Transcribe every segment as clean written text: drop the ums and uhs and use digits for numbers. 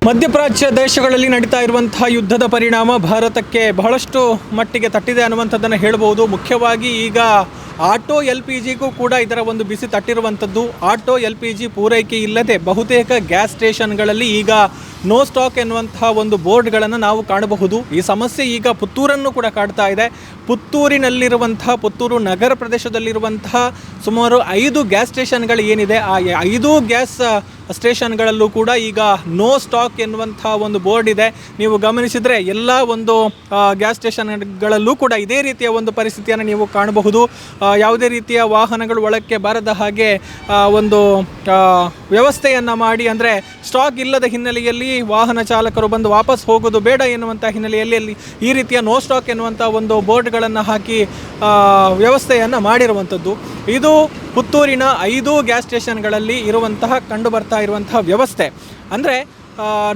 ಮಧ್ಯಪ್ರಾಚ್ಯ ದೇಶಗಳಲ್ಲಿ ನಡೀತಾ ಇರುವಂತಹ ಯುದ್ಧದ ಪರಿಣಾಮ ಭಾರತಕ್ಕೆ ಬಹಳಷ್ಟು ಮಟ್ಟಿಗೆ ತಟ್ಟಿದೆ ಅನ್ನುವಂಥದ್ದನ್ನು ಹೇಳ್ಬೋದು. ಮುಖ್ಯವಾಗಿ ಈಗ ಆಟೋ ಎಲ್ ಪಿ ಜಿಗೂ ಕೂಡ ಇದರ ಒಂದು ಬಿಸಿ ತಟ್ಟಿರುವಂಥದ್ದು. ಆಟೋ ಎಲ್ ಪಿ ಜಿ ಪೂರೈಕೆ ಇಲ್ಲದೆ ಬಹುತೇಕ ಗ್ಯಾಸ್ ಸ್ಟೇಷನ್ಗಳಲ್ಲಿ ಈಗ ನೋ ಸ್ಟಾಕ್ ಎನ್ನುವಂತಹ ಒಂದು ಬೋರ್ಡ್ಗಳನ್ನು ನಾವು ಕಾಣಬಹುದು. ಈ ಸಮಸ್ಯೆ ಈಗ ಪುತ್ತೂರನ್ನು ಕೂಡ ಕಾಡ್ತಾ ಇದೆ. ಪುತ್ತೂರಿನಲ್ಲಿರುವಂತಹ ಪುತ್ತೂರು ನಗರ ಪ್ರದೇಶದಲ್ಲಿರುವಂತಹ ಸುಮಾರು 5 ಗ್ಯಾಸ್ ಸ್ಟೇಷನ್ಗಳು ಏನಿದೆ, ಆ 5 ಗ್ಯಾಸ್ ಸ್ಟೇಷನ್ಗಳಲ್ಲೂ ಕೂಡ ಈಗ ನೋ ಸ್ಟಾಕ್ ಎನ್ನುವಂಥ ಒಂದು ಬೋರ್ಡ್ ಇದೆ. ನೀವು ಗಮನಿಸಿದರೆ ಎಲ್ಲ ಒಂದು ಗ್ಯಾಸ್ ಸ್ಟೇಷನ್ಗಳಲ್ಲೂ ಕೂಡ ಇದೇ ರೀತಿಯ ಒಂದು ಪರಿಸ್ಥಿತಿಯನ್ನು ನೀವು ಕಾಣಬಹುದು. ಯಾವುದೇ ರೀತಿಯ ವಾಹನಗಳು ಒಳಕ್ಕೆ ಬಾರದ ಹಾಗೆ ಒಂದು ವ್ಯವಸ್ಥೆಯನ್ನು ಮಾಡಿ, ಅಂದರೆ ಸ್ಟಾಕ್ ಇಲ್ಲದ ಹಿನ್ನೆಲೆಯಲ್ಲಿ ವಾಹನ ಚಾಲಕರು ಬಂದು ವಾಪಸ್ ಹೋಗೋದು ಬೇಡ ಎನ್ನುವಂಥ ಹಿನ್ನೆಲೆಯಲ್ಲಿ ಈ ರೀತಿಯ ನೋ ಸ್ಟಾಕ್ ಎನ್ನುವಂಥ ಒಂದು ಬೋರ್ಡ್ಗಳನ್ನು ಹಾಕಿ ವ್ಯವಸ್ಥೆಯನ್ನು ಮಾಡಿರುವಂಥದ್ದು. ಇದು ಪುತ್ತೂರಿನ 5 ಗ್ಯಾಸ್ ಸ್ಟೇಷನ್ಗಳಲ್ಲಿ ಇರುವಂತಹ ಕಂಡು ಬರ್ತಾ ಇರುವಂತಹ ವ್ಯವಸ್ಥೆ. ಅಂದರೆ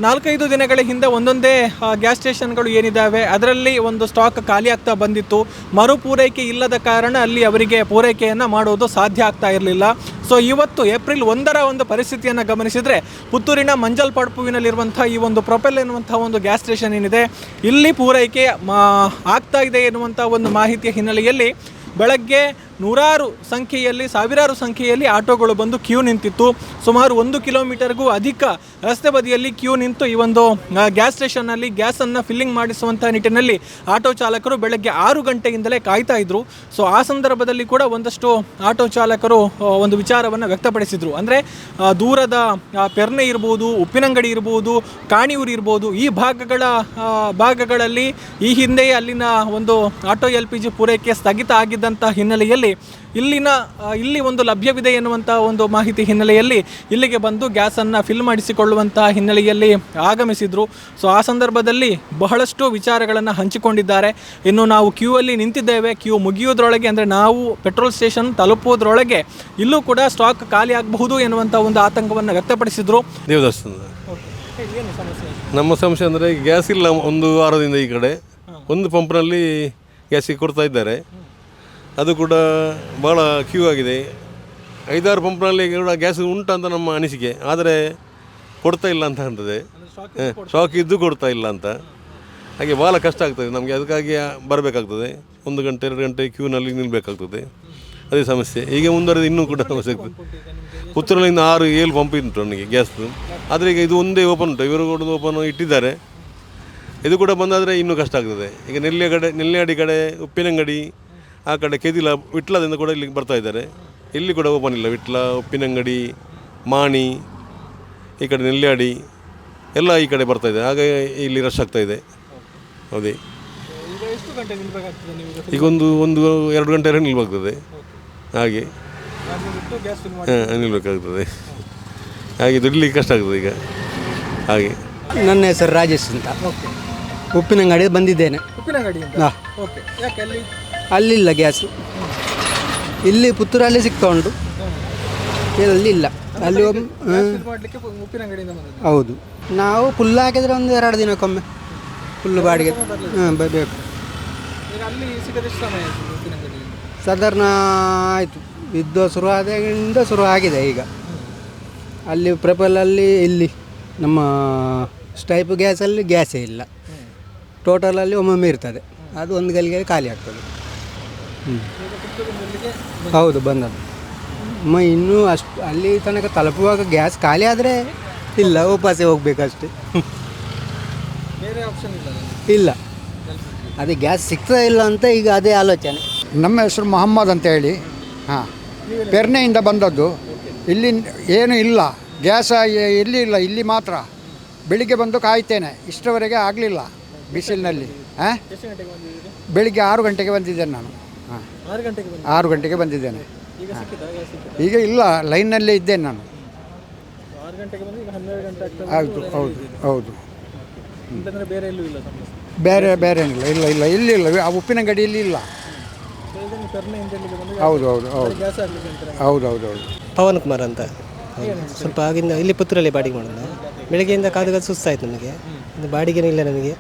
4-5 ದಿನಗಳ ಹಿಂದೆ ಒಂದೊಂದೇ ಗ್ಯಾಸ್ ಸ್ಟೇಷನ್ಗಳು ಏನಿದ್ದಾವೆ ಅದರಲ್ಲಿ ಒಂದು ಸ್ಟಾಕ್ ಖಾಲಿ ಆಗ್ತಾ ಬಂದಿತ್ತು. ಮರುಪೂರೈಕೆ ಇಲ್ಲದ ಕಾರಣ ಅಲ್ಲಿ ಅವರಿಗೆ ಪೂರೈಕೆಯನ್ನು ಮಾಡೋದು ಸಾಧ್ಯ ಆಗ್ತಾ ಇರಲಿಲ್ಲ. ಸೊ ಇವತ್ತು ಏಪ್ರಿಲ್ 1ರ ಒಂದು ಪರಿಸ್ಥಿತಿಯನ್ನು ಗಮನಿಸಿದರೆ ಪುತ್ತೂರಿನ ಮಂಜಲ್ ಪಡ್ಪುವಿನಲ್ಲಿರುವಂಥ ಈ ಒಂದು ಪ್ರೊಪೆಲ್ ಎನ್ನುವಂಥ ಒಂದು ಗ್ಯಾಸ್ ಸ್ಟೇಷನ್ ಏನಿದೆ ಇಲ್ಲಿ ಪೂರೈಕೆ ಆಗ್ತಾ ಇದೆ ಎನ್ನುವಂಥ ಒಂದು ಮಾಹಿತಿಯ ಹಿನ್ನೆಲೆಯಲ್ಲಿ ಬೆಳಗ್ಗೆ ನೂರಾರು ಸಂಖ್ಯೆಯಲ್ಲಿ, ಸಾವಿರಾರು ಸಂಖ್ಯೆಯಲ್ಲಿ ಆಟೋಗಳು ಬಂದು ಕ್ಯೂ ನಿಂತಿತ್ತು. ಸುಮಾರು 1 ಕಿಲೋಮೀಟರ್ಗೂ ಅಧಿಕ ರಸ್ತೆ ಬದಿಯಲ್ಲಿ ಕ್ಯೂ ನಿಂತು ಈ ಒಂದು ಗ್ಯಾಸ್ ಸ್ಟೇಷನ್ನಲ್ಲಿ ಗ್ಯಾಸನ್ನು ಫಿಲ್ಲಿಂಗ್ ಮಾಡಿಸುವಂಥ ನಿಟ್ಟಿನಲ್ಲಿ ಆಟೋ ಚಾಲಕರು ಬೆಳಗ್ಗೆ 6 ಗಂಟೆಯಿಂದಲೇ ಕಾಯ್ತಾ ಇದ್ದರು. ಸೊ ಆ ಸಂದರ್ಭದಲ್ಲಿ ಕೂಡ ಒಂದಷ್ಟು ಆಟೋ ಚಾಲಕರು ಒಂದು ವಿಚಾರವನ್ನು ವ್ಯಕ್ತಪಡಿಸಿದರು. ಅಂದರೆ ದೂರದ ಪೆರ್ನೆ ಇರ್ಬೋದು, ಉಪ್ಪಿನಂಗಡಿ ಇರ್ಬೋದು, ಕಾಣಿಯೂರು ಇರ್ಬೋದು, ಈ ಭಾಗಗಳಲ್ಲಿ ಈ ಹಿಂದೆಯೇ ಅಲ್ಲಿನ ಒಂದು ಆಟೋ ಎಲ್ ಪಿ ಜಿ ಪೂರೈಕೆ ಸ್ಥಗಿತ ಆಗಿದ್ದಂಥ ಹಿನ್ನೆಲೆಯಲ್ಲಿ ಇಲ್ಲಿ ಒಂದು ಲಭ್ಯವಿದೆ ಎನ್ನುವಂಥ ಒಂದು ಮಾಹಿತಿ ಹಿನ್ನೆಲೆಯಲ್ಲಿ ಇಲ್ಲಿಗೆ ಬಂದು ಗ್ಯಾಸನ್ನು ಫಿಲ್ ಮಾಡಿಸಿಕೊಳ್ಳುವಂತಹ ಹಿನ್ನೆಲೆಯಲ್ಲಿ ಆಗಮಿಸಿದರು. ಸೊ ಆ ಸಂದರ್ಭದಲ್ಲಿ ಬಹಳಷ್ಟು ವಿಚಾರಗಳನ್ನು ಹಂಚಿಕೊಂಡಿದ್ದಾರೆ. ಇನ್ನು ನಾವು ಕ್ಯೂ ಅಲ್ಲಿ ನಿಂತಿದ್ದೇವೆ, ಕ್ಯೂ ಮುಗಿಯೋದ್ರೊಳಗೆ, ಅಂದರೆ ನಾವು ಪೆಟ್ರೋಲ್ ಸ್ಟೇಷನ್ ತಲುಪೋದ್ರೊಳಗೆ ಇಲ್ಲೂ ಕೂಡ ಸ್ಟಾಕ್ ಖಾಲಿ ಆಗಬಹುದು ಎನ್ನುವಂಥ ಒಂದು ಆತಂಕವನ್ನು ವ್ಯಕ್ತಪಡಿಸಿದರು. ನಮ್ಮ ಸಮಸ್ಯೆ ಅಂದರೆ ಗ್ಯಾಸ್ ಇಲ್ಲ. 1 ವಾರದಿಂದ ಈ ಕಡೆ ಒಂದು ಪಂಪ್ನಲ್ಲಿ ಗ್ಯಾಸಿಗೆ ಕೊಡ್ತಾ ಇದ್ದಾರೆ, ಅದು ಕೂಡ ಭಾಳ ಕ್ಯೂ ಆಗಿದೆ. 5-6 ಪಂಪ್ನಲ್ಲಿ ಕೂಡ ಗ್ಯಾಸ್ ಉಂಟಂತ ನಮ್ಮ ಅನಿಸಿಕೆ, ಆದರೆ ಕೊಡ್ತಾ ಇಲ್ಲ ಅಂತ ಕಾಣ್ತದೆ. ಸ್ಟಾಕ್ ಇದ್ದು ಕೊಡ್ತಾ ಇಲ್ಲ ಅಂತ, ಹಾಗೆ ಭಾಳ ಕಷ್ಟ ಆಗ್ತದೆ ನಮಗೆ. ಅದಕ್ಕಾಗಿ ಬರಬೇಕಾಗ್ತದೆ, 1 ಗಂಟೆ 2 ಗಂಟೆ ಕ್ಯೂನಲ್ಲಿ ನಿಲ್ಲಬೇಕಾಗ್ತದೆ. ಅದೇ ಸಮಸ್ಯೆ ಈಗ ಮುಂದುವರೆದು ಇನ್ನೂ ಕೂಡ ಸಮಸ್ಯೆ ಆಗ್ತದೆ. ಪುತ್ತೂರಿನಿಂದ 6-7 ಪಂಪ್ ಉಂಟು ನನಗೆ ಗ್ಯಾಸ್ದು, ಆದರೆ ಈಗ ಇದು ಒಂದೇ ಓಪನ್ ಉಂಟು, ಇವರು ಕೂಡ ಓಪನ್ ಇಟ್ಟಿದ್ದಾರೆ. ಇದು ಕೂಡ ಬಂದಾದರೆ ಇನ್ನೂ ಕಷ್ಟ ಆಗ್ತದೆ. ಈಗ ನೆಲ್ಯಾಡಿ ಕಡೆ, ಉಪ್ಪಿನಂಗಡಿ ಆ ಕಡೆ, ಕೆದಿಲ, ವಿಟ್ಲದಿಂದ ಕೂಡ ಇಲ್ಲಿಗೆ ಬರ್ತಾ ಇದ್ದಾರೆ. ಇಲ್ಲಿ ಕೂಡ ಓಪನ್ ಇಲ್ಲ. ವಿಟ್ಲ, ಉಪ್ಪಿನಂಗಡಿ, ಮಾಣಿ, ಈ ಕಡೆ ನೆಲ್ಯಾಡಿ ಎಲ್ಲ ಈ ಕಡೆ ಬರ್ತಾ ಇದೆ. ಹಾಗೆ ಇಲ್ಲಿ ರಶ್ ಆಗ್ತಾ ಇದೆ. ಹೌದೇ, ಈಗ ಒಂದು 1-2 ಗಂಟೆ ನಿಲ್ಬೇಕಾಗ್ತದೆ. ಹಾಗೆ ನಿಲ್ಬೇಕಾಗ್ತದೆ. ಹಾಗೆ ದುಡ್ಲಿಕ್ಕೆ ಕಷ್ಟ ಆಗ್ತದೆ ಈಗ. ಹಾಗೆ ನನ್ನ ಹೆಸರು ರಾಜೇಶ್ ಅಂತ. ಉಪ್ಪಿನಂಗಡಿ ಬಂದಿದ್ದೇನೆ. ಅಲ್ಲಿಲ್ಲ ಗ್ಯಾಸು. ಇಲ್ಲಿ ಪುತ್ತೂರಲ್ಲಿ ಸಿಗ್ತಾ ಉಂಟು, ಇಲ್ಲಿ ಇಲ್ಲ. ಅಲ್ಲಿ ಹೌದು, ನಾವು ಫುಲ್ ಹಾಕಿದರೆ 1-2 ದಿನಕ್ಕೊಮ್ಮೆ ಫುಲ್ ಬಾಡಿಗೆ ಬೇಕು. ಸಾಧಾರಣ ಆಯಿತು, ಯುದ್ಧ ಶುರು ಆಗಿದೆ ಈಗ. ಅಲ್ಲಿ ಪ್ರಪಲಲ್ಲಿ ಇಲ್ಲಿ ನಮ್ಮ ಸ್ಟೈಪ್ ಗ್ಯಾಸಲ್ಲಿ ಗ್ಯಾಸೇ ಇಲ್ಲ. ಟೋಟಲಲ್ಲಿ ಒಮ್ಮೊಮ್ಮೆ ಇರ್ತದೆ, ಅದು 1 ಗಲಿಗೆ ಖಾಲಿ ಆಗ್ತದೆ. ಹೌದು, ಬಂದದ್ದು. ಇನ್ನೂ ಅಷ್ಟು ಅಲ್ಲಿ ತನಕ ತಲುಪುವಾಗ ಗ್ಯಾಸ್ ಖಾಲಿ ಆದರೆ ಇಲ್ಲ, ವಾಪಸ್ಸೇ ಹೋಗ್ಬೇಕಷ್ಟೆ. ಇಲ್ಲ, ಅದೇ ಗ್ಯಾಸ್ ಸಿಗ್ತಾ ಇಲ್ಲ ಅಂತ ಈಗ ಅದೇ ಆಲೋಚನೆ. ನಮ್ಮ ಹೆಸರು ಮೊಹಮ್ಮದ್ ಅಂತ ಹೇಳಿ. ಪೆರ್ನೆಯಿಂದ ಬಂದದ್ದು. ಇಲ್ಲಿ ಏನೂ ಇಲ್ಲ, ಗ್ಯಾಸ್ ಇಲ್ಲಿ ಇಲ್ಲ. ಇಲ್ಲಿ ಮಾತ್ರ ಬೆಳಿಗ್ಗೆ ಬಂದು ಕಾಯ್ತೇನೆ, ಇಷ್ಟರವರೆಗೆ ಆಗಲಿಲ್ಲ ಬಿಸಿಲಿನಲ್ಲಿ. ಬೆಳಿಗ್ಗೆ 6 ಗಂಟೆಗೆ ಬಂದಿದ್ದೇನೆ ನಾನು. 6 ಗಂಟೆಗೆ ಬಂದಿದ್ದೇನೆ. ಈಗ ಇಲ್ಲ, ಲೈನ್ನಲ್ಲೇ ಇದ್ದೇನೆ ನಾನು. ಹೌದು ಹೌದು ಹೌದು. ಬೇರೆ ಏನಿಲ್ಲ, ಇಲ್ಲ ಇಲ್ಲಿಲ್ಲ. ಆ ಉಪ್ಪಿನಂಗಡಿಯಲ್ಲಿ ಇಲ್ಲ. ಹೌದು ಹೌದು ಹೌದು ಹೌದು ಹೌದು ಹೌದು. ಪವನ್ ಕುಮಾರ್ ಅಂತ. ಸ್ವಲ್ಪ ಆಗಿಂದ ಇಲ್ಲಿ ಪುತ್ತೂರಲ್ಲಿ ಬಾಡಿಗೆ ಮಾಡೋದು. ಬೆಳಗ್ಗೆಯಿಂದ ಕಾದು ಸುಸ್ತಾಯಿತು ನಮಗೆ. ಬಾಡಿಗೆನೂ ಇಲ್ಲ ನಮಗೆ.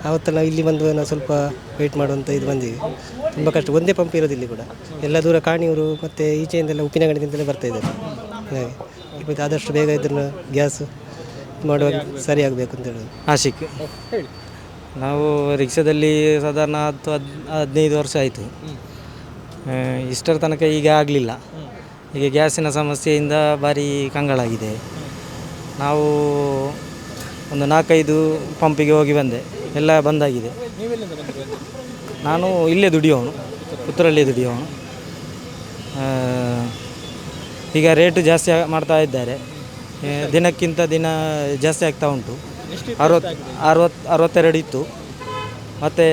ಆವತ್ತೆಲ್ಲ ಇಲ್ಲಿ ಬಂದು ನಾವು ಸ್ವಲ್ಪ ವೆಯ್ಟ್ ಮಾಡುವಂಥ ಇದು ಬಂದಿವಿ. ತುಂಬ ಕಷ್ಟ. ಒಂದೇ ಪಂಪ್ ಇರೋದು ಇಲ್ಲಿ ಕೂಡ. ಎಲ್ಲ ದೂರ ಕಾಣಿಯೂರು ಮತ್ತು ಈಚೆಯಿಂದೆಲ್ಲ ಉಪ್ಪಿನಂಗಡಿಯಿಂದಲೇ ಬರ್ತಾಯಿದ್ದಾರೆ. ಹಾಗೆ ಆದಷ್ಟು ಬೇಗ ಇದನ್ನು ಗ್ಯಾಸು ಇದು ಮಾಡುವಾಗ ಸರಿ ಆಗಬೇಕು ಅಂತ ಹೇಳೋದು. ಆಶಿಕ್. ನಾವು ರಿಕ್ಷಾದಲ್ಲಿ ಸಾಧಾರಣ 10-15 ವರ್ಷ ಆಯಿತು. ಇಷ್ಟರ ತನಕ ಈಗ ಆಗಲಿಲ್ಲ. ಈಗ ಗ್ಯಾಸಿನ ಸಮಸ್ಯೆಯಿಂದ ಭಾರಿ ಕಂಗಾಲಾಗಿದೆ. ನಾವು ಒಂದು 4-5 ಪಂಪಿಗೆ ಹೋಗಿ ಬಂದೆ, ಎಲ್ಲ ಬಂದಾಗಿದೆ. ನಾನು ಇಲ್ಲೇ ದುಡಿಯೋನು, ಪುತ್ತೂರಲ್ಲೇ ದುಡಿಯೋನು. ಈಗ ರೇಟು ಜಾಸ್ತಿ ಮಾಡ್ತಾ ಇದ್ದಾರೆ, ದಿನಕ್ಕಿಂತ ದಿನ ಜಾಸ್ತಿ ಆಗ್ತಾ ಉಂಟು. 62 ಇತ್ತು, ಮತ್ತು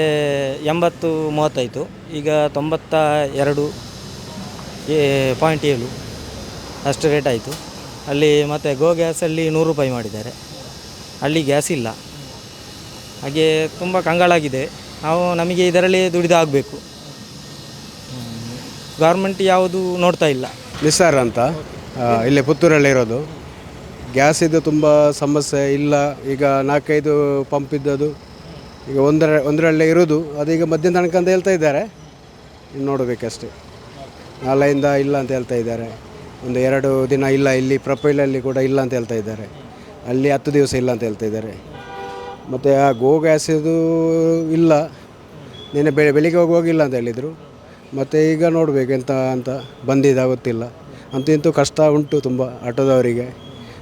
80-30 ಈಗ 92.7 ಅಷ್ಟು ರೇಟ್ ಆಯಿತು. ಅಲ್ಲಿ ಮತ್ತು ಗ್ಯಾಸಲ್ಲಿ 100 ರೂಪಾಯಿ ಮಾಡಿದ್ದಾರೆ. ಅಲ್ಲಿ ಗ್ಯಾಸ್ ಇಲ್ಲ. ಹಾಗೆ ತುಂಬ ಕಂಗಾಲಾಗಿದೆ. ನಮಗೆ ಇದರಲ್ಲಿ ದುಡಿದಾಗಬೇಕು. ಗೌರ್ಮೆಂಟ್ ಯಾವುದು ನೋಡ್ತಾ ಇಲ್ಲ. ನಿಸಾರ್ ಅಂತ ಇಲ್ಲೇ ಪುತ್ತೂರಲ್ಲಿರೋದು. ಗ್ಯಾಸ್ ಇದು ತುಂಬ ಸಮಸ್ಯೆ ಇಲ್ಲ. ಈಗ 4-5 ಪಂಪ್ ಇದ್ದದು ಈಗ ಒಂದರಲ್ಲೇ ಇರೋದು, ಅದೀಗ ಮಧ್ಯಾಹ್ನ ತನಕ ಅಂತ ಹೇಳ್ತಾ ಇದ್ದಾರೆ. ಇನ್ನು ನೋಡಬೇಕಷ್ಟೇ. ನಾಳೆಯಿಂದ ಇಲ್ಲ ಅಂತ ಹೇಳ್ತಾ ಇದ್ದಾರೆ. 1-2 ದಿನ ಇಲ್ಲ. ಇಲ್ಲಿ ಪ್ರೊಫೈಲಲ್ಲಿ ಕೂಡ ಇಲ್ಲ ಅಂತ ಹೇಳ್ತಾ ಇದ್ದಾರೆ. ಅಲ್ಲಿ 10 ದಿವಸ ಇಲ್ಲ ಅಂತ ಹೇಳ್ತಾ ಇದ್ದಾರೆ. ಮತ್ತು ಆ ಗ್ಯಾಸ್ ಇದು ಇಲ್ಲ. ನಿನ್ನೆ ಬೆಳಿಗ್ಗೆ ಹೋಗಿಲ್ಲ ಅಂತ ಹೇಳಿದರು. ಮತ್ತು ಈಗ ನೋಡಬೇಕು ಎಂತ ಅಂತ ಬಂದಿದೆ ಗೊತ್ತಿಲ್ಲ. ಅಂತೂ ಇಂತೂ ಕಷ್ಟ ಉಂಟು ತುಂಬ. ಆಟೋದವರಿಗೆ,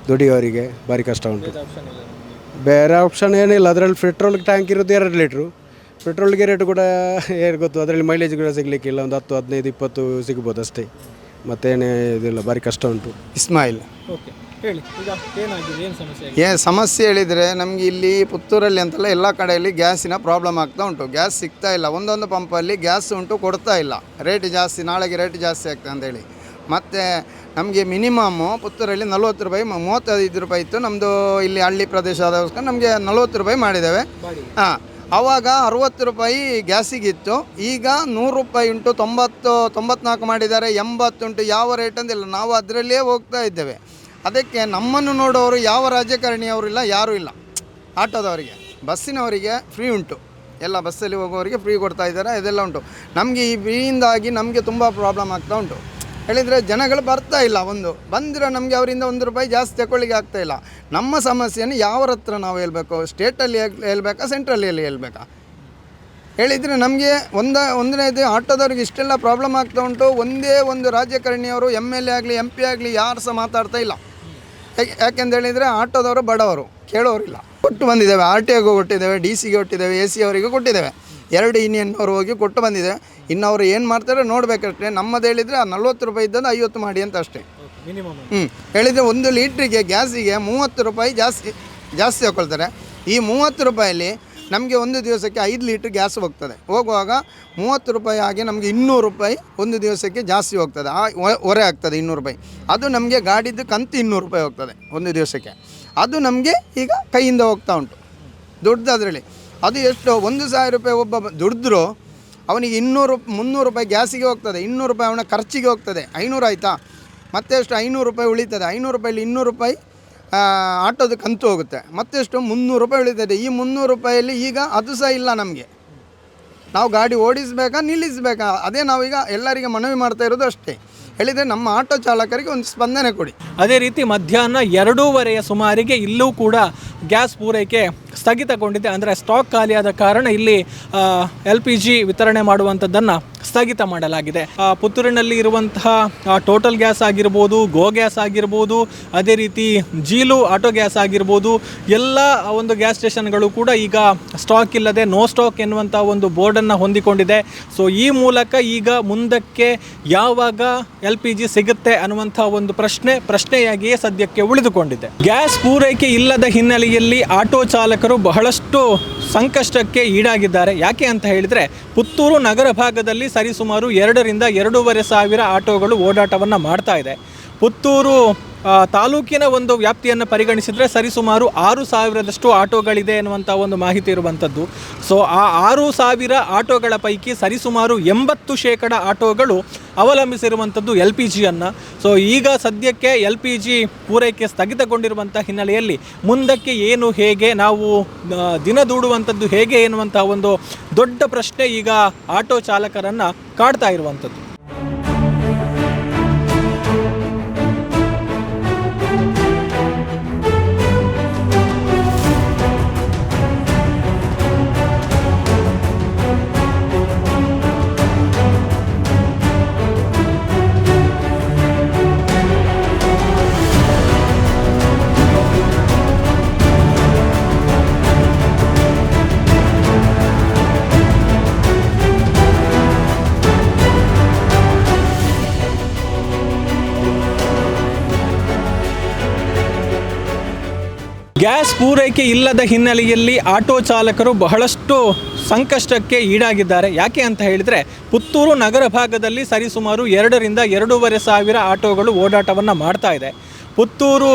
ದುಡಿಯೋರಿಗೆ ಭಾರಿ ಕಷ್ಟ ಉಂಟು. ಬೇರೆ ಆಪ್ಷನ್ ಏನಿಲ್ಲ. ಅದರಲ್ಲಿ ಪೆಟ್ರೋಲ್ ಟ್ಯಾಂಕ್ ಇರೋದು 2 ಲೀಟ್ರು. ಪೆಟ್ರೋಲ್ಗೆ ರೇಟು ಕೂಡ ಏನು ಗೊತ್ತು. ಅದರಲ್ಲಿ ಮೈಲೇಜ್ ಕೂಡ ಸಿಗಲಿಕ್ಕಿಲ್ಲ. ಒಂದು 10, 15, 20 ಸಿಗ್ಬೋದು ಅಷ್ಟೇ. ಮತ್ತೇನೇ ಇದಿಲ್ಲ. ಭಾರಿ ಕಷ್ಟ ಉಂಟು. ಇಸ್ಮಾಯಿಲ್. ಓಕೆ, ಹೇಳಿ ಈಗ ಏನಾಗಿದೆ, ಏನು ಸಮಸ್ಯೆ? ಸಮಸ್ಯೆ ಹೇಳಿದರೆ ನಮಗೆ ಇಲ್ಲಿ ಪುತ್ತೂರಲ್ಲಿ ಅಂತಲ್ಲ ಎಲ್ಲ ಕಡೆಯಲ್ಲಿ ಗ್ಯಾಸಿನ ಪ್ರಾಬ್ಲಮ್ ಆಗ್ತಾ ಉಂಟು. ಗ್ಯಾಸ್ ಸಿಗ್ತಾ ಇಲ್ಲ. ಒಂದೊಂದು ಪಂಪಲ್ಲಿ ಗ್ಯಾಸ್ ಉಂಟು, ಕೊಡ್ತಾ ಇಲ್ಲ. ರೇಟ್ ಜಾಸ್ತಿ, ನಾಳೆಗೆ ರೇಟ್ ಜಾಸ್ತಿ ಆಗ್ತದೆ ಅಂತೇಳಿ. ಮತ್ತು ನಮಗೆ ಮಿನಿಮಮ್ಮು ಪುತ್ತೂರಲ್ಲಿ 40 ರೂಪಾಯಿ, 35 ರೂಪಾಯಿ ಇತ್ತು. ನಮ್ಮದು ಇಲ್ಲಿ ಹಳ್ಳಿ ಪ್ರದೇಶ ಆದಗೋಸ್ಕರ ನಮಗೆ 40 ರೂಪಾಯಿ ಮಾಡಿದ್ದೇವೆ. ಹಾಂ, ಆವಾಗ 60 ರೂಪಾಯಿ ಗ್ಯಾಸಿಗಿತ್ತು. ಈಗ 100 ರೂಪಾಯಿ ಉಂಟು. 94 ಮಾಡಿದ್ದಾರೆ. 80 ಉಂಟು. ಯಾವ ರೇಟ್ ಅಂತಿಲ್ಲ. ನಾವು ಅದರಲ್ಲೇ ಹೋಗ್ತಾ ಇದ್ದೇವೆ. ಅದಕ್ಕೆ ನಮ್ಮನ್ನು ನೋಡೋರು ಯಾವ ರಾಜಕಾರಣಿಯವರಿಲ್ಲ, ಯಾರೂ ಇಲ್ಲ. ಆಟೋದವರಿಗೆ, ಬಸ್ಸಿನವರಿಗೆ ಫ್ರೀ ಉಂಟು. ಎಲ್ಲ ಬಸ್ಸಲ್ಲಿ ಹೋಗೋರಿಗೆ ಫ್ರೀ ಕೊಡ್ತಾ ಇದ್ದಾರೆ. ಇದೆಲ್ಲ ಉಂಟು. ನಮಗೆ ಈ ಫ್ರೀಯಿಂದಾಗಿ ನಮಗೆ ತುಂಬ ಪ್ರಾಬ್ಲಮ್ ಆಗ್ತಾ ಉಂಟು. ಹೇಳಿದರೆ ಜನಗಳು ಬರ್ತಾ ಇಲ್ಲ. ಬಂದರೆ ನಮಗೆ ಅವರಿಂದ 1 ರೂಪಾಯಿ ಜಾಸ್ತಿ ತಗೊಳ್ಳಿಕ್ಕೆ ಆಗ್ತಾಯಿಲ್ಲ. ನಮ್ಮ ಸಮಸ್ಯೆಯನ್ನು ಯಾವರ ಹತ್ರ ನಾವು ಹೇಳ್ಬೇಕು? ಸ್ಟೇಟಲ್ಲಿ ಹೇಳ್ಬೇಕಾ, ಸೆಂಟ್ರಲ್ಲಿ ಹೇಳ್ಬೇಕಾ? ಹೇಳಿದರೆ ನಮಗೆ ಒಂದನೇದು ಆಟೋದವ್ರಿಗೆ ಇಷ್ಟೆಲ್ಲ ಪ್ರಾಬ್ಲಮ್ ಆಗ್ತಾ ಉಂಟು. ಒಂದೇ ಒಂದು ರಾಜಕಾರಣಿಯವರು MLA ಆಗಲಿ MP ಆಗಲಿ ಯಾರು ಸಹ ಮಾತಾಡ್ತಾ ಇಲ್ಲ. ಯಾಕೆಂದೇಳಿದರೆ ಆಟೋದವರು ಬಡವರು, ಕೇಳೋರಿಲ್ಲ. ಕೊಟ್ಟು ಬಂದಿದ್ದೇವೆ. RTOಗೆ ಕೊಟ್ಟಿದ್ದೇವೆ, DC ಗೆ ಕೊಟ್ಟಿದ್ದೇವೆ, AC ಅವರಿಗೆ ಕೊಟ್ಟಿದ್ದೇವೆ. 2 ಯೂನಿಯನ್ನವರು ಹೋಗಿ ಕೊಟ್ಟು ಬಂದಿದ್ದೇವೆ. ಇನ್ನು ಅವರು ಏನು ಮಾಡ್ತಾರೆ ನೋಡಬೇಕಷ್ಟೇ. ನಮ್ಮದು ಹೇಳಿದರೆ 40 ರೂಪಾಯಿ ಇದ್ದದ್ದು 50 ಮಾಡಿ ಅಂತ ಅಷ್ಟೇ. ಹೇಳಿದರೆ 1 ಲೀಟ್ರಿಗೆ ಗ್ಯಾಸಿಗೆ 30 ರೂಪಾಯಿ ಜಾಸ್ತಿ ತಗೊಳ್ತಾರೆ. ಈ 30 ರೂಪಾಯಲ್ಲಿ ನಮಗೆ ಒಂದು ದಿವಸಕ್ಕೆ 5 ಲೀಟ್ರ್ ಗ್ಯಾಸ್ ಹೋಗ್ತದೆ. ಹೋಗುವಾಗ 30 ರೂಪಾಯಿ ಆಗಿ ನಮಗೆ 200 ರೂಪಾಯಿ ಒಂದು ದಿವಸಕ್ಕೆ ಜಾಸ್ತಿ ಹೋಗ್ತದೆ. ಹೊರೆ ಆಗ್ತದೆ 200 ರೂಪಾಯಿ. ಅದು ನಮಗೆ ಗಾಡಿದ್ದು ಕಂತು 200 ರೂಪಾಯಿ ಹೋಗ್ತದೆ ಒಂದು ದಿವಸಕ್ಕೆ. ಅದು ನಮಗೆ ಈಗ ಕೈಯಿಂದ ಹೋಗ್ತಾ ಉಂಟು ದುಡ್ಡು. ಅದರಲ್ಲಿ ಅದು ಎಷ್ಟು 1,000 ರೂಪಾಯಿ ಒಬ್ಬ ದುಡಿದ್ರೂ ಅವನಿಗೆ 200-300 ರೂಪಾಯಿ ಗ್ಯಾಸಿಗೆ ಹೋಗ್ತದೆ. 200 ರೂಪಾಯಿ ಅವನ ಖರ್ಚಿಗೆ ಹೋಗ್ತದೆ. 500 ಆಯಿತಾ, ಮತ್ತೆ ಎಷ್ಟು 500 ರೂಪಾಯಿ ಉಳಿತದೆ. 500 ರೂಪಾಯಲ್ಲಿ 200 ರೂಪಾಯಿ ಆಟೋದು ಕಂತು ಹೋಗುತ್ತೆ. ಮತ್ತೆಷ್ಟು 300 ರೂಪಾಯಿ ಉಳಿತದೆ. ಈ 300 ರೂಪಾಯಲ್ಲಿ ಈಗ ಅದು ಸಹ ಇಲ್ಲ ನಮಗೆ. ನಾವು ಗಾಡಿ ಓಡಿಸಬೇಕಾ, ನಿಲ್ಲಿಸಬೇಕಾ? ಅದೇ ನಾವೀಗ ಎಲ್ಲರಿಗೆ ಮನವಿ ಮಾಡ್ತಾ ಇರೋದು ಅಷ್ಟೇ. ಹೇಳಿದರೆ ನಮ್ಮ ಆಟೋ ಚಾಲಕರಿಗೆ ಒಂದು ಸ್ಪಂದನೆ ಕೊಡಿ. ಅದೇ ರೀತಿ ಮಧ್ಯಾಹ್ನ 2:30 ಸುಮಾರಿಗೆ ಇಲ್ಲೂ ಕೂಡ ಗ್ಯಾಸ್ ಪೂರೈಕೆ ಸ್ಥಗಿತಗೊಂಡಿದೆ. ಅಂದರೆ ಸ್ಟಾಕ್ ಖಾಲಿಯಾದ ಕಾರಣ ಇಲ್ಲಿ LPG ವಿತರಣೆ ಮಾಡುವಂಥದ್ದನ್ನು ಸ್ಥಗಿತ ಮಾಡಲಾಗಿದೆ. ಪುತ್ತೂರಿನಲ್ಲಿ ಇರುವಂತಹ ಟೋಟಲ್ ಗ್ಯಾಸ್ ಆಗಿರ್ಬೋದು, ಗ್ಯಾಸ್ ಆಗಿರ್ಬೋದು, ಅದೇ ರೀತಿ ಜೀಲು ಆಟೋ ಗ್ಯಾಸ್ ಆಗಿರ್ಬೋದು, ಎಲ್ಲ ಒಂದು ಗ್ಯಾಸ್ ಸ್ಟೇಷನ್ಗಳು ಕೂಡ ಈಗ ಸ್ಟಾಕ್ ಇಲ್ಲದೆ ನೋ ಸ್ಟಾಕ್ ಎನ್ನುವಂಥ ಒಂದು ಬೋರ್ಡನ್ನು ಹೊಂದಿಕೊಂಡಿದೆ. ಸೊ ಈ ಮೂಲಕ ಈಗ ಮುಂದಕ್ಕೆ ಯಾವಾಗ LPG ಸಿಗುತ್ತೆ ಅನ್ನುವಂಥ ಒಂದು ಪ್ರಶ್ನೆಯಾಗಿಯೇ ಸದ್ಯಕ್ಕೆ ಉಳಿದುಕೊಂಡಿದೆ. ಗ್ಯಾಸ್ ಪೂರೈಕೆ ಇಲ್ಲದ ಹಿನ್ನೆಲೆಯಲ್ಲಿ ಆಟೋ ಚಾಲಕರು ಬಹಳಷ್ಟು ಸಂಕಷ್ಟಕ್ಕೆ ಈಡಾಗಿದ್ದಾರೆ. ಯಾಕೆ ಅಂತ ಹೇಳಿದರೆ ಪುತ್ತೂರು ನಗರ ಭಾಗದಲ್ಲಿ ಸರಿಸುಮಾರು 2,000-2,500 ಸಾವಿರ ಆಟೋಗಳು ಓಡಾಟವನ್ನು ಮಾಡ್ತಾ ಇದೆ. ಪುತ್ತೂರು ತಾಲೂಕಿನ ಒಂದು ವ್ಯಾಪ್ತಿಯನ್ನು ಪರಿಗಣಿಸಿದರೆ ಸರಿಸುಮಾರು 6,000ದಷ್ಟು ಆಟೋಗಳಿದೆ ಎನ್ನುವಂಥ ಒಂದು ಮಾಹಿತಿ ಇರುವಂಥದ್ದು. ಸೊ ಆ 6,000 ಆಟೋಗಳ ಪೈಕಿ ಸರಿಸುಮಾರು 80% ಆಟೋಗಳು ಅವಲಂಬಿಸಿರುವಂಥದ್ದು LPGಯನ್ನು. ಸೊ ಈಗ ಸದ್ಯಕ್ಕೆ LPG ಪೂರೈಕೆ ಸ್ಥಗಿತಗೊಂಡಿರುವಂಥ ಹಿನ್ನೆಲೆಯಲ್ಲಿ ಮುಂದಕ್ಕೆ ಏನು, ಹೇಗೆ ನಾವು ದಿನ ದೂಡುವಂಥದ್ದು ಹೇಗೆ ಎನ್ನುವಂಥ ಒಂದು ದೊಡ್ಡ ಪ್ರಶ್ನೆ ಈಗ ಆಟೋ ಚಾಲಕರನ್ನು ಕಾಡ್ತಾ ಇರುವಂಥದ್ದು. ಗ್ಯಾಸ್ ಪೂರೈಕೆ ಇಲ್ಲದ ಹಿನ್ನೆಲೆಯಲ್ಲಿ ಆಟೋ ಚಾಲಕರು ಬಹಳಷ್ಟು ಸಂಕಷ್ಟಕ್ಕೆ ಈಡಾಗಿದ್ದಾರೆ. ಯಾಕೆ ಅಂತ ಹೇಳಿದರೆ, ಪುತ್ತೂರು ನಗರ ಭಾಗದಲ್ಲಿ ಸರಿಸುಮಾರು 2,000-2,500 ಆಟೋಗಳು ಓಡಾಟವನ್ನು ಮಾಡ್ತಾ ಇದೆ. ಪುತ್ತೂರು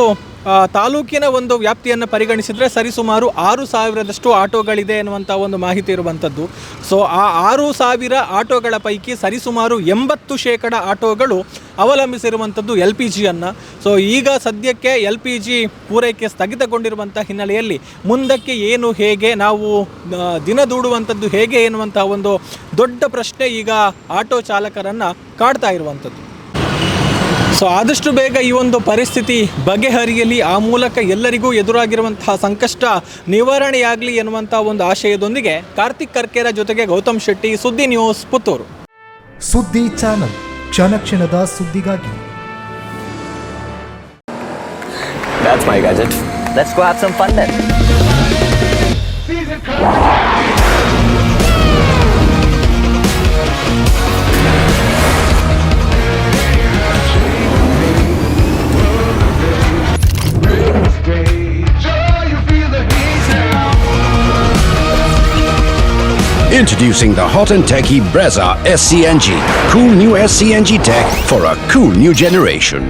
ತಾಲೂಕಿನ ಒಂದು ವ್ಯಾಪ್ತಿಯನ್ನು ಪರಿಗಣಿಸಿದರೆ ಸರಿಸುಮಾರು 6,000ದಷ್ಟು ಆಟೋಗಳಿದೆ ಎನ್ನುವಂಥ ಒಂದು ಮಾಹಿತಿ ಇರುವಂಥದ್ದು. ಸೊ ಆ 6,000 ಆಟೋಗಳ ಪೈಕಿ ಸರಿಸುಮಾರು 80% ಆಟೋಗಳು ಅವಲಂಬಿಸಿರುವಂಥದ್ದು LPGಯನ್ನು. ಸೊ ಈಗ ಸದ್ಯಕ್ಕೆ LPG ಪೂರೈಕೆ ಸ್ಥಗಿತಗೊಂಡಿರುವಂಥ ಹಿನ್ನೆಲೆಯಲ್ಲಿ ಮುಂದಕ್ಕೆ ಏನು, ಹೇಗೆ ನಾವು ದಿನದೂಡುವಂಥದ್ದು ಹೇಗೆ ಎನ್ನುವಂಥ ಒಂದು ದೊಡ್ಡ ಪ್ರಶ್ನೆ ಈಗ ಆಟೋ ಚಾಲಕರನ್ನು ಕಾಡ್ತಾ ಇರುವಂಥದ್ದು. ಸೊ ಆದಷ್ಟು ಬೇಗ ಈ ಒಂದು ಪರಿಸ್ಥಿತಿ ಬಗೆಹರಿಯಲಿ, ಆ ಮೂಲಕ ಎಲ್ಲರಿಗೂ ಎದುರಾಗಿರುವಂತಹ ಸಂಕಷ್ಟ ನಿವಾರಣೆಯಾಗಲಿ ಎನ್ನುವಂಥ ಒಂದು ಆಶಯದೊಂದಿಗೆ ಕಾರ್ತಿಕ್ ಕರ್ಕೇರ ಜೊತೆಗೆ ಗೌತಮ್ ಶೆಟ್ಟಿ, ಸುದ್ದಿ ನ್ಯೂಸ್, ಪುತ್ತೂರು. ಸುದ್ದಿ ಚಾನಲ್, ಕ್ಷಣ ಕ್ಷಣದ ಸುದ್ದಿಗಾಗಿ. That's my gadget. Let's go have some fun then. Introducing the hot and techy Brezza SCNG. Cool new SCNG tech for a cool new generation.